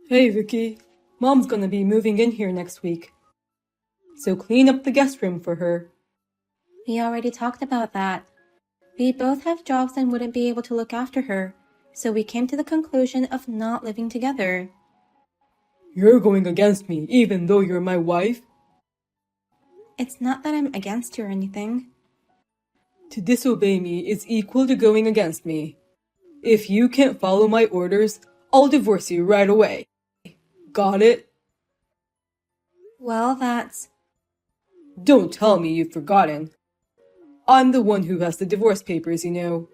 Hey Vicky, Mom's gonna be moving in here next week. So clean up the guest room for her. We already talked about that. We both have jobs and wouldn't be able to look after her, so we came to the conclusion of not living together. You're going against me even though you're my wife? It's not that I'm against you or anything. To disobey me is equal to going against me. If you can't follow my orders, I'll divorce you right away. Got it? Well, that's... Don't tell me you've forgotten. I'm the one who has the divorce papers, you know.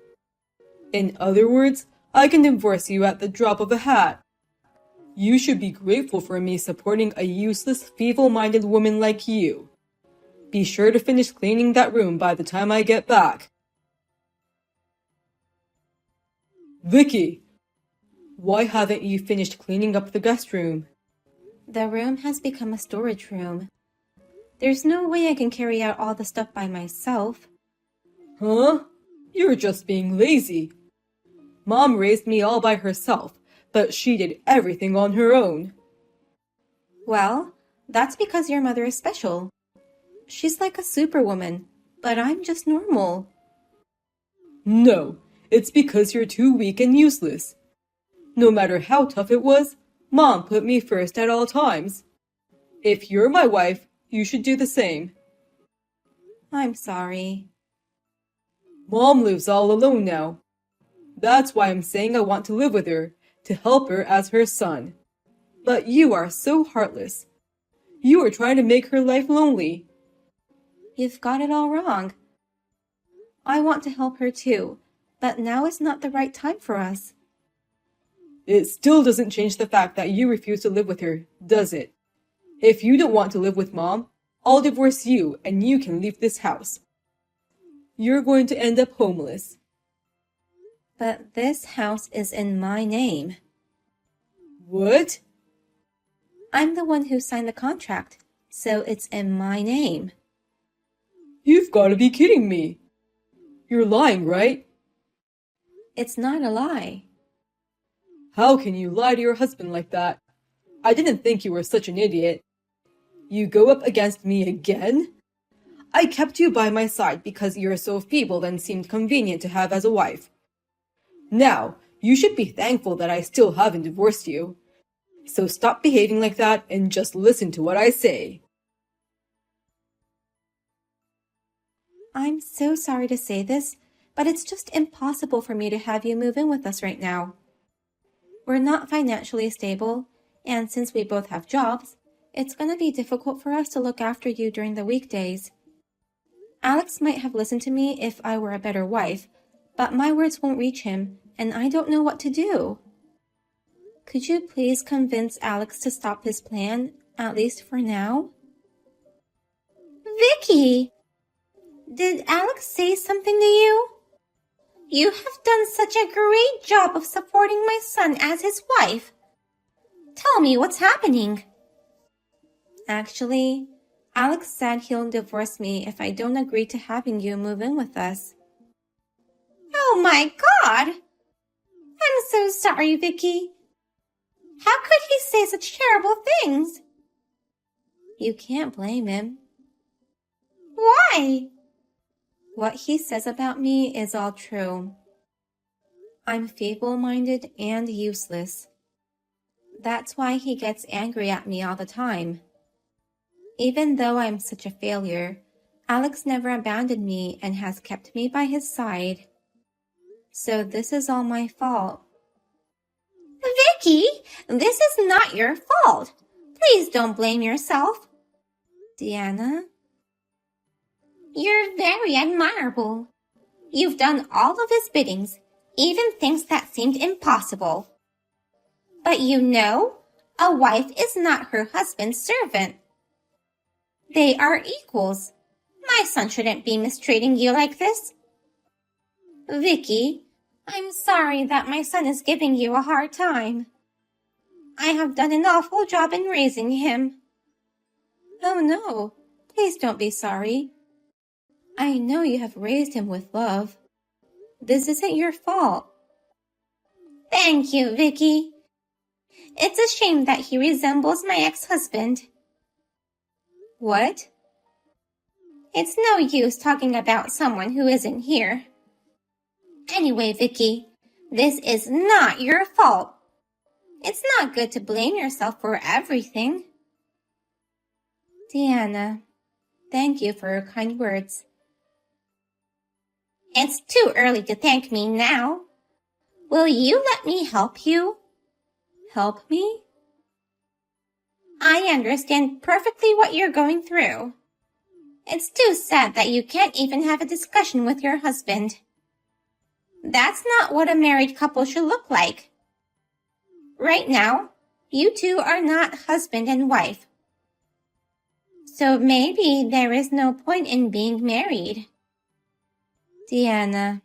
In other words, I can divorce you at the drop of a hat. You should be grateful for me supporting a useless, feeble-minded woman like you. Be sure to finish cleaning that room by the time I get back. Vicky! Why haven't you finished cleaning up the guest room? The room has become a storage room. There's no way I can carry out all the stuff by myself. Huh? You're just being lazy. Mom raised me all by herself, but she did everything on her own. Well, that's because your mother is special. She's like a superwoman, but I'm just normal. No, it's because you're too weak and useless. No matter how tough it was, Mom put me first at all times. If you're my wife, you should do the same. I'm sorry. Mom lives all alone now. That's why I'm saying I want to live with her, to help her as her son. But you are so heartless. You are trying to make her life lonely. You've got it all wrong. I want to help her too, but now is not the right time for us. It still doesn't change the fact that you refuse to live with her, does it? If you don't want to live with Mom, I'll divorce you and you can leave this house. You're going to end up homeless. But this house is in my name. What? I'm the one who signed the contract, so it's in my name. You've got to be kidding me. You're lying, right? It's not a lie. How can you lie to your husband like that? I didn't think you were such an idiot. You go up against me again? I kept you by my side because you're so feeble and seemed convenient to have as a wife. Now, you should be thankful that I still haven't divorced you. So stop behaving like that and just listen to what I say. I'm so sorry to say this, but it's just impossible for me to have you move in with us right now. We're not financially stable, and since we both have jobs, it's going to be difficult for us to look after you during the weekdays. Alex might have listened to me if I were a better wife, but my words won't reach him, and I don't know what to do. Could you please convince Alex to stop his plan, at least for now? Vicky! Did Alex say something to you? You have done such a great job of supporting my son as his wife. Tell me what's happening. Actually, Alex said he'll divorce me if I don't agree to having you move in with us. Oh my God! I'm so sorry, Vicky. How could he say such terrible things? You can't blame him. Why? What he says about me is all true. I'm feeble-minded and useless. That's why he gets angry at me all the time. Even though I'm such a failure, Alex never abandoned me and has kept me by his side. So this is all my fault. Vicky, this is not your fault. Please don't blame yourself. Deanna? You're very admirable. You've done all of his biddings, even things that seemed impossible. But you know, a wife is not her husband's servant. They are equals. My son shouldn't be mistreating you like this. Vicky, I'm sorry that my son is giving you a hard time. I have done an awful job in raising him. Oh no, please don't be sorry. I know you have raised him with love. This isn't your fault. Thank you, Vicky. It's a shame that he resembles my ex-husband. What? It's no use talking about someone who isn't here. Anyway, Vicky, this is not your fault. It's not good to blame yourself for everything. Deanna, thank you for your kind words. It's too early to thank me now. Will you let me help you? Help me? I understand perfectly what you're going through. It's too sad that you can't even have a discussion with your husband. That's not what a married couple should look like. Right now, you two are not husband and wife. So maybe there is no point in being married. Deanna,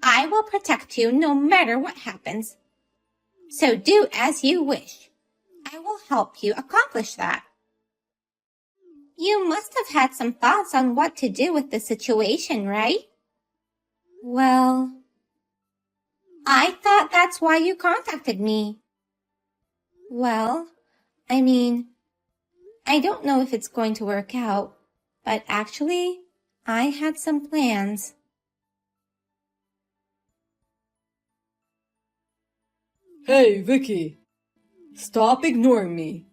I will protect you no matter what happens. So do as you wish. I will help you accomplish that. You must have had some thoughts on what to do with the situation, right? Well, I thought that's why you contacted me. Well, I don't know if it's going to work out, but actually, I had some plans. Hey, Vicky, stop ignoring me.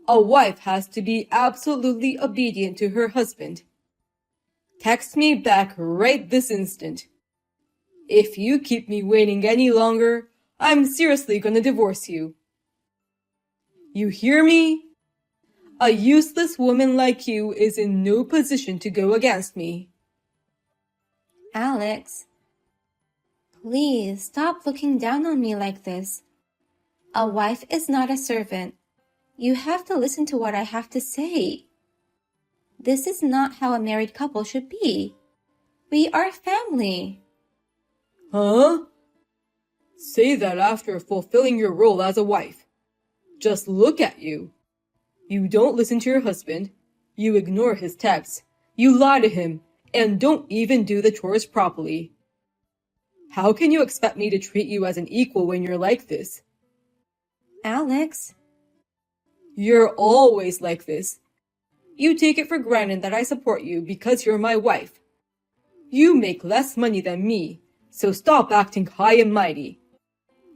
A wife has to be absolutely obedient to her husband. Text me back right this instant. If you keep me waiting any longer, I'm seriously gonna divorce you. You hear me? A useless woman like you is in no position to go against me. Alex, please stop looking down on me like this. A wife is not a servant. You have to listen to what I have to say. This is not how a married couple should be. We are family. Huh? Say that after fulfilling your role as a wife. Just look at you. You don't listen to your husband. You ignore his texts. You lie to him and don't even do the chores properly. How can you expect me to treat you as an equal when you're like this? Alex, you're always like this. You take it for granted that I support you because you're my wife. You make less money than me, so stop acting high and mighty.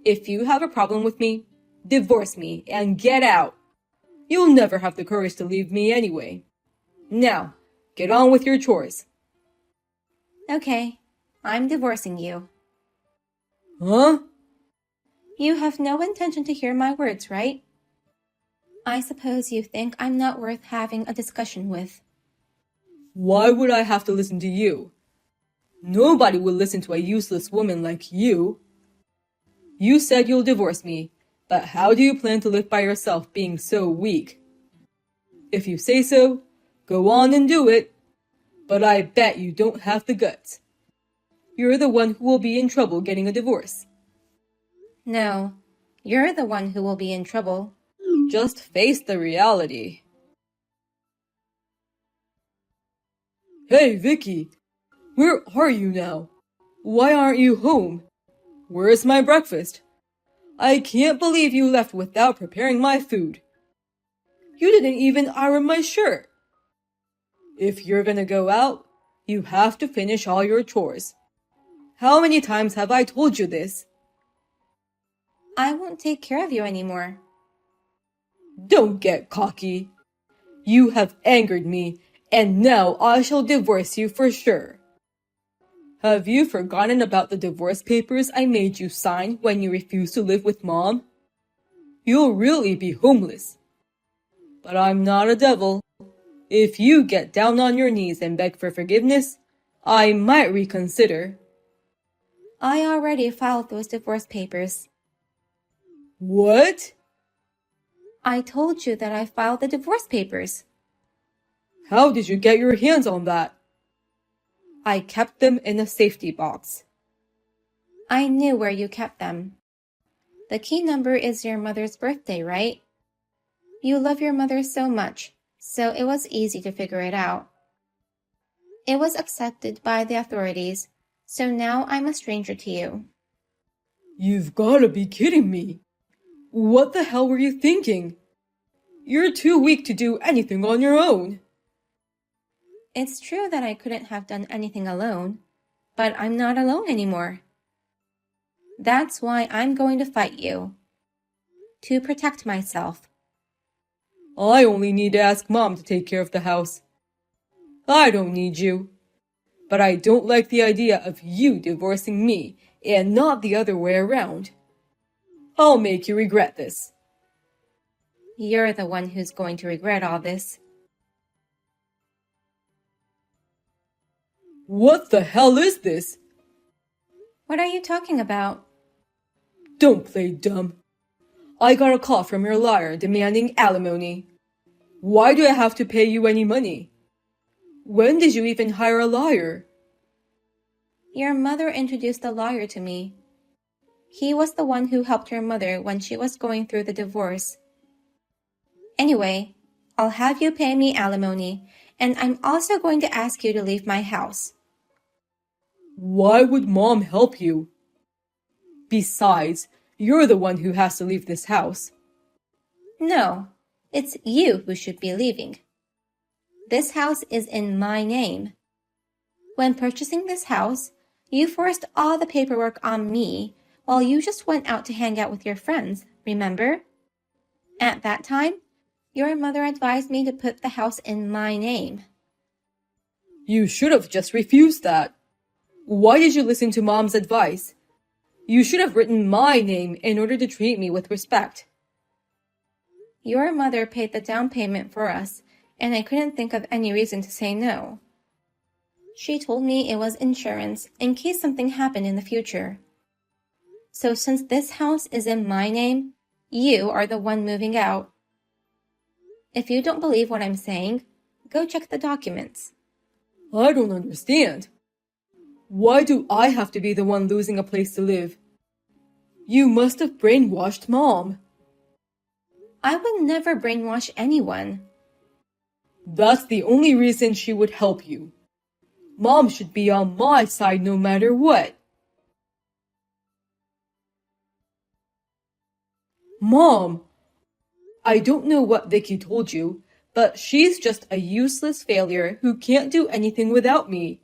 If you have a problem with me, divorce me and get out. You'll never have the courage to leave me anyway. Now, get on with your chores. Okay, I'm divorcing you. Huh? You have no intention to hear my words, right? I suppose you think I'm not worth having a discussion with. Why would I have to listen to you? Nobody will listen to a useless woman like you. You said you'll divorce me, but how do you plan to live by yourself being so weak? If you say so, go on and do it. But I bet you don't have the guts. You're the one who will be in trouble getting a divorce. No, you're the one who will be in trouble. Just face the reality. Hey, Vicky, where are you now? Why aren't you home? Where's my breakfast? I can't believe you left without preparing my food. You didn't even iron my shirt. If you're gonna go out, you have to finish all your chores. How many times have I told you this? I won't take care of you anymore. Don't get cocky. You have angered me, and now I shall divorce you for sure. Have you forgotten about the divorce papers I made you sign when you refused to live with Mom? You'll really be homeless. But I'm not a devil. If you get down on your knees and beg for forgiveness, I might reconsider. I already filed those divorce papers. What? I told you that I filed the divorce papers. How did you get your hands on that? I kept them in a safety box. I knew where you kept them. The key number is your mother's birthday, right? You love your mother so much, so it was easy to figure it out. It was accepted by the authorities, so now I'm a stranger to you. You've gotta be kidding me. What the hell were you thinking? You're too weak to do anything on your own. It's true that I couldn't have done anything alone, but I'm not alone anymore. That's why I'm going to fight you. To protect myself. I only need to ask Mom to take care of the house. I don't need you. But I don't like the idea of you divorcing me and not the other way around. I'll make you regret this. You're the one who's going to regret all this. What the hell is this? What are you talking about? Don't play dumb. I got a call from your liar demanding alimony. Why do I have to pay you any money? When did you even hire a liar? Your mother introduced the lawyer to me. He was the one who helped your mother when she was going through the divorce. Anyway, I'll have you pay me alimony, and I'm also going to ask you to leave my house. Why would Mom help you? Besides, you're the one who has to leave this house. No, it's you who should be leaving. This house is in my name. When purchasing this house, you forced all the paperwork on me while you just went out to hang out with your friends, remember? At that time, your mother advised me to put the house in my name. You should have just refused that. Why did you listen to Mom's advice? You should have written my name in order to treat me with respect. Your mother paid the down payment for us, and I couldn't think of any reason to say no. She told me it was insurance in case something happened in the future. So since this house is in my name, you are the one moving out. If you don't believe what I'm saying, go check the documents. I don't understand. Why do I have to be the one losing a place to live? You must have brainwashed Mom. I would never brainwash anyone. That's the only reason she would help you. Mom should be on my side no matter what. Mom! I don't know what Vicky told you, but she's just a useless failure who can't do anything without me.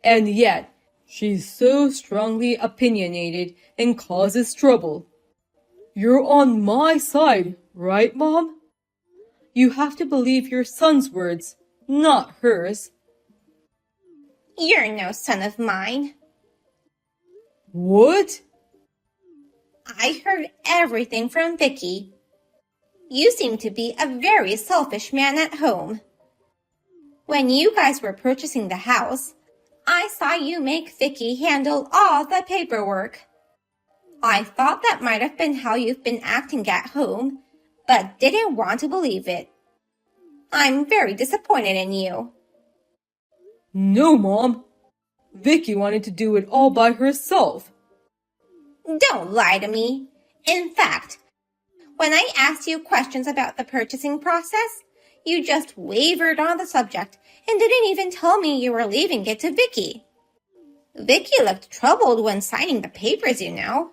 And yet, she's so strongly opinionated and causes trouble. You're on my side, right, Mom? You have to believe your son's words, not hers. You're no son of mine. What? I heard everything from Vicky. You seem to be a very selfish man at home. When you guys were purchasing the house, I saw you make Vicky handle all the paperwork. I thought that might have been how you've been acting at home, but didn't want to believe it. I'm very disappointed in you. No, Mom. Vicky wanted to do it all by herself. Don't lie to me. In fact, when I asked you questions about the purchasing process, you just wavered on the subject and didn't even tell me you were leaving it to Vicky. Vicky looked troubled when signing the papers, you know.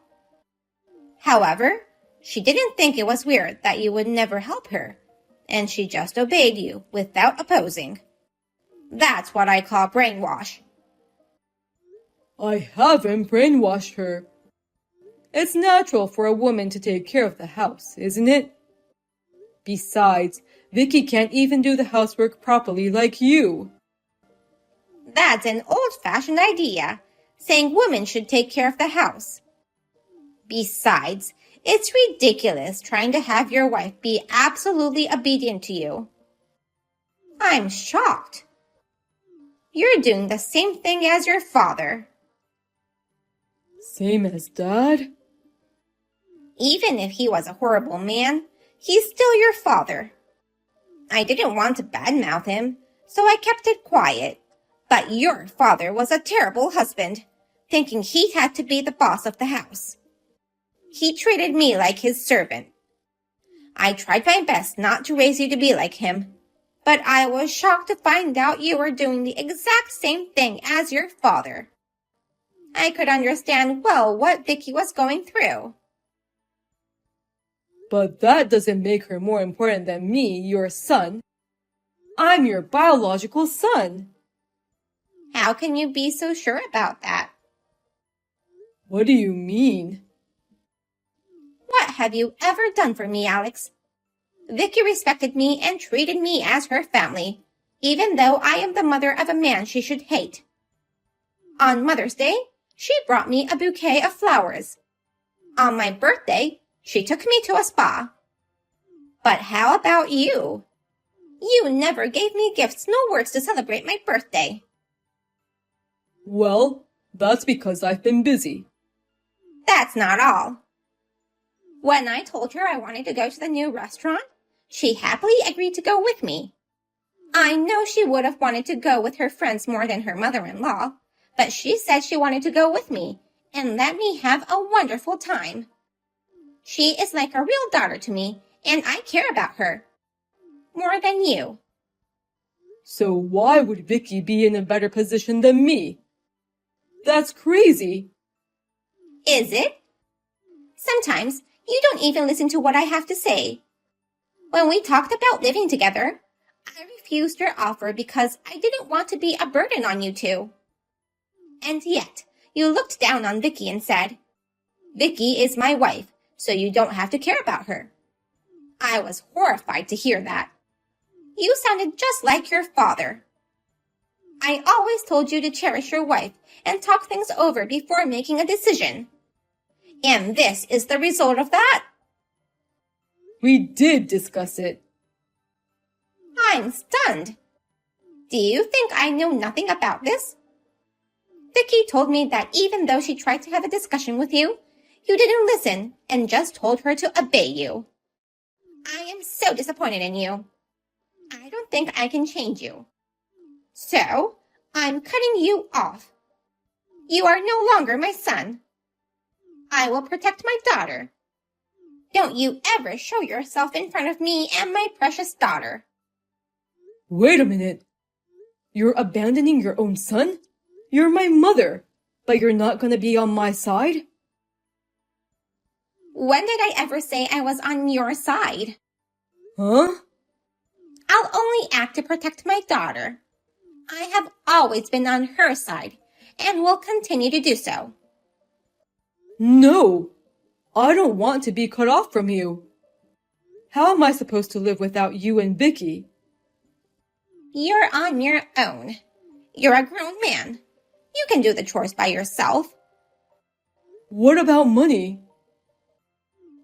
However, she didn't think it was weird that you would never help her, and she just obeyed you without opposing. That's what I call brainwash. I haven't brainwashed her. It's natural for a woman to take care of the house, isn't it? Besides, Vicky can't even do the housework properly like you. That's an old-fashioned idea, saying women should take care of the house. Besides, it's ridiculous trying to have your wife be absolutely obedient to you. I'm shocked. You're doing the same thing as your father. Same as Dad? Even if he was a horrible man, he's still your father. I didn't want to badmouth him, so I kept it quiet. But your father was a terrible husband, thinking he had to be the boss of the house. He treated me like his servant. I tried my best not to raise you to be like him, but I was shocked to find out you were doing the exact same thing as your father. I could understand well what Vicky was going through. But that doesn't make her more important than me, your son. I'm your biological son. How can you be so sure about that? What do you mean? What have you ever done for me, Alex? Vicky respected me and treated me as her family, even though I am the mother of a man she should hate. On Mother's Day, she brought me a bouquet of flowers. On my birthday, she took me to a spa. But how about you? You never gave me gifts nor words to celebrate my birthday. Well, that's because I've been busy. That's not all. When I told her I wanted to go to the new restaurant, she happily agreed to go with me. I know she would have wanted to go with her friends more than her mother-in-law, but she said she wanted to go with me and let me have a wonderful time. She is like a real daughter to me, and I care about her. More than you. So why would Vicky be in a better position than me? That's crazy. Is it? Sometimes you don't even listen to what I have to say. When we talked about living together, I refused your offer because I didn't want to be a burden on you two. And yet, you looked down on Vicky and said, Vicky is my wife, so you don't have to care about her. I was horrified to hear that. You sounded just like your father. I always told you to cherish your wife and talk things over before making a decision. And this is the result of that? We did discuss it. I'm stunned. Do you think I know nothing about this? Vicky told me that even though she tried to have a discussion with you, you didn't listen and just told her to obey you. I am so disappointed in you. I don't think I can change you. So, I'm cutting you off. You are no longer my son. I will protect my daughter. Don't you ever show yourself in front of me and my precious daughter. Wait a minute. You're abandoning your own son? You're my mother, but you're not gonna be on my side? When did I ever say I was on your side? Huh? I'll only act to protect my daughter. I have always been on her side and will continue to do so. No, I don't want to be cut off from you. How am I supposed to live without you and Vicky? You're on your own. You're a grown man. You can do the chores by yourself. What about money?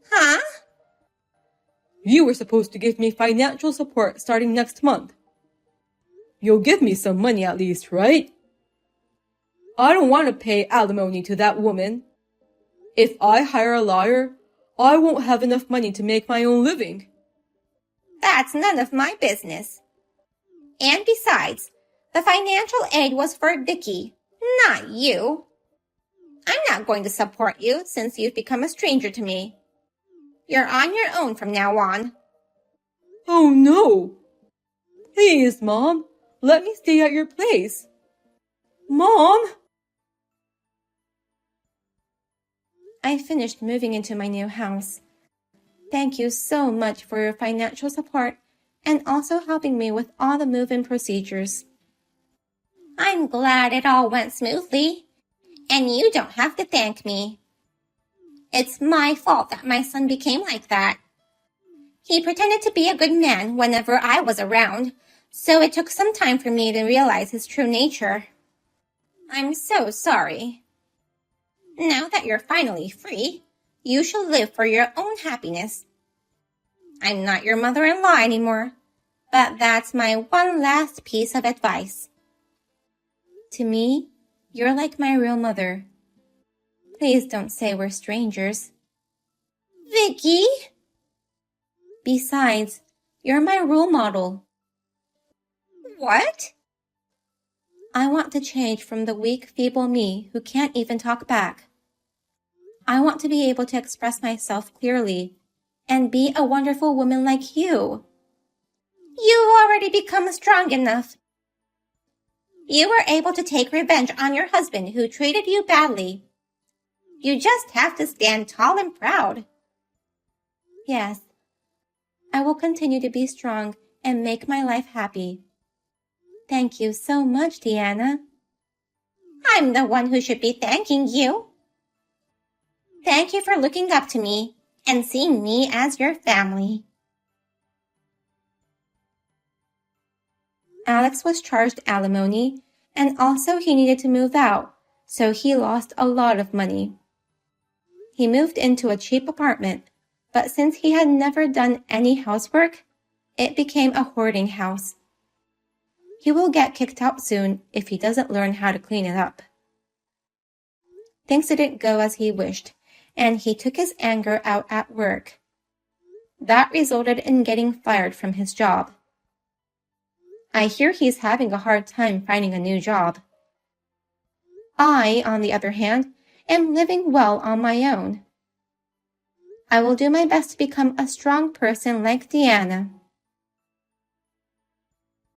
Huh? You were supposed to give me financial support starting next month. You'll give me some money at least, right? I don't want to pay alimony to that woman. If I hire a lawyer, I won't have enough money to make my own living. That's none of my business. And besides, the financial aid was for Vicky, not you. I'm not going to support you since you've become a stranger to me. You're on your own from now on. Oh no! Please, Mom, let me stay at your place. Mom! I finished moving into my new house. Thank you so much for your financial support and also helping me with all the move-in procedures. I'm glad it all went smoothly, and you don't have to thank me. It's my fault that my son became like that. He pretended to be a good man whenever I was around, so it took some time for me to realize his true nature. I'm so sorry. Now that you're finally free, you shall live for your own happiness. I'm not your mother-in-law anymore, but that's my one last piece of advice. To me, you're like my real mother. Please don't say we're strangers. Vicky? Besides, you're my role model. What? I want to change from the weak, feeble me who can't even talk back. I want to be able to express myself clearly and be a wonderful woman like you. You've already become strong enough. You were able to take revenge on your husband who treated you badly. You just have to stand tall and proud. Yes, I will continue to be strong and make my life happy. Thank you so much, Deanna. I'm the one who should be thanking you. Thank you for looking up to me and seeing me as your family. Alex was charged alimony, and also he needed to move out, so he lost a lot of money. He moved into a cheap apartment, but since he had never done any housework, it became a hoarding house. He will get kicked out soon if he doesn't learn how to clean it up. Things didn't go as he wished, and he took his anger out at work. That resulted in getting fired from his job. I hear he's having a hard time finding a new job. I, on the other hand, am living well on my own. I will do my best to become a strong person like Deanna.